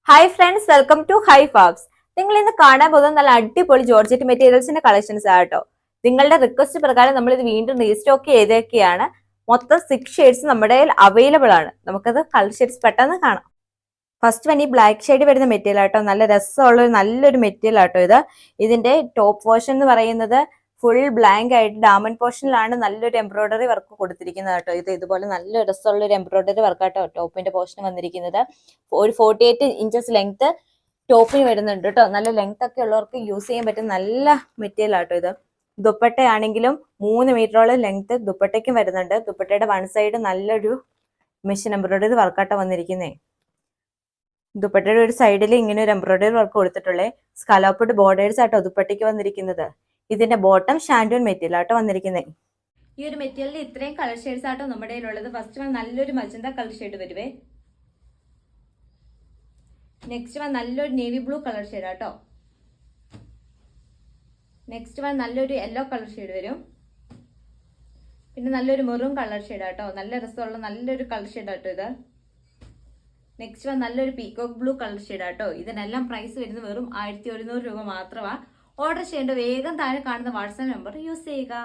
Hi friends, welcome to hi fabs. നിങ്ങൾ ഇന്ന് കാണാൻ പോകുന്ന നല്ല അടിപൊളി ജോർജറ്റ് മെറ്റീരിയൽസിന്റെ കളക്ഷൻസ് ആട്ടോ. നിങ്ങളുടെ റിക്വസ്റ്റ് പ്രകാരം നമ്മൾ ഇത് വീണ്ടും റീസ്റ്റോക്ക് ചെയ്തൊക്കെയാണ്. മൊത്തം 6 ഷെയ്ഡ്സ് നമ്മുടെ അവൈലബിൾ ആണ്. നമുക്കത് കളർ ഷെയ്ഡ്സ് പെട്ടെന്ന് കാണാം. ഫസ്റ്റ് വൺ ഈ ബ്ലാക്ക് ഷെയ്ഡ് വരുന്ന മെറ്റീരിയൽ ആട്ടോ. നല്ല രസമുള്ള നല്ലൊരു മെറ്റീരിയൽ ആട്ടോ ഇത്. ഇതിന്റെ ടോപ്പ് പോർഷൻ എന്ന് പറയുന്നത് ഫുൾ ബ്ലാങ്ക് ആയിട്ട് ഡാമണ്ട് പോർഷനിലാണ് നല്ലൊരു എംബ്രോയിഡറി വർക്ക് കൊടുത്തിരിക്കുന്നത് കേട്ടോ. ഇത് ഇതുപോലെ നല്ല രസമുള്ള ഒരു എംബ്രോയിഡറി വർക്കാട്ടോ ടോപ്പിന്റെ പോർഷൻ വന്നിരിക്കുന്നത്. ഒരു 48 ഇഞ്ചസ് ലെങ്ത് ടോപ്പിന് വരുന്നുണ്ട് കേട്ടോ. നല്ല ലെങ്ത് ഒക്കെ ഉള്ളവർക്ക് യൂസ് ചെയ്യാൻ പറ്റുന്ന നല്ല മെറ്റീരിയൽ ആട്ടോ ഇത്. ദുപ്പട്ടയാണെങ്കിലും 3 മീറ്ററോളം ലെങ്ത് ദുപ്പട്ടയ്ക്കും വരുന്നുണ്ട്. ദുപ്പട്ടയുടെ വൺ സൈഡ് നല്ലൊരു മെഷീൻ എംബ്രോയിഡറി വർക്കാട്ടോ വന്നിരിക്കുന്നേ. ദുപ്പട്ടയുടെ ഒരു സൈഡിൽ ഇങ്ങനെ ഒരു എംബ്രോയിഡറി വർക്ക് കൊടുത്തിട്ടുള്ളേ. സ്കലോപ്ഡ് ബോർഡേഴ്സ് ആട്ടോ ദുപ്പട്ടയ്ക്ക് വന്നിരിക്കുന്നത്. ഇതിന്റെ ബോട്ടം ഷാൻഡൂൺ മെറ്റീരിയൽ ആട്ടോ വന്നിരിക്കുന്നത്. ഈ ഒരു മെറ്റീരിയലിൽ ഇത്രയും കളർ ഷെയ്ഡ്സ് ആട്ടോ നമ്മുടെ കയ്യിലുള്ളത്. ഫസ്റ്റ് വൺ നല്ലൊരു മജന്ത കളർ ഷെയ്ഡ് വരുവേ. നെക്സ്റ്റ് വൺ നല്ലൊരു നേവി ബ്ലൂ കളർ ഷെയ്ഡ് ആട്ടോ. നെക്സ്റ്റ് വൺ നല്ലൊരു യെല്ലോ കളർ ഷെയ്ഡ് വരും. പിന്നെ നല്ലൊരു മെറൂൺ കളർ ഷെയ്ഡ് ആട്ടോ. നല്ല രസമുള്ള നല്ലൊരു കളർ ഷെയ്ഡ് ആട്ടോ ഇത്. നെക്സ്റ്റ് വൺ നല്ലൊരു പീകോക്ക് ബ്ലൂ കളർ ഷെയ്ഡ് ആട്ടോ. ഇതിനെല്ലാം പ്രൈസ് വരുന്നത് വെറും 1100 രൂപ മാത്രമാണ്. ഓർഡർ ചെയ്യേണ്ട വേഗം താഴെ കാണുന്ന വാട്സാപ്പ് നമ്പർ യൂസ് ചെയ്യുക.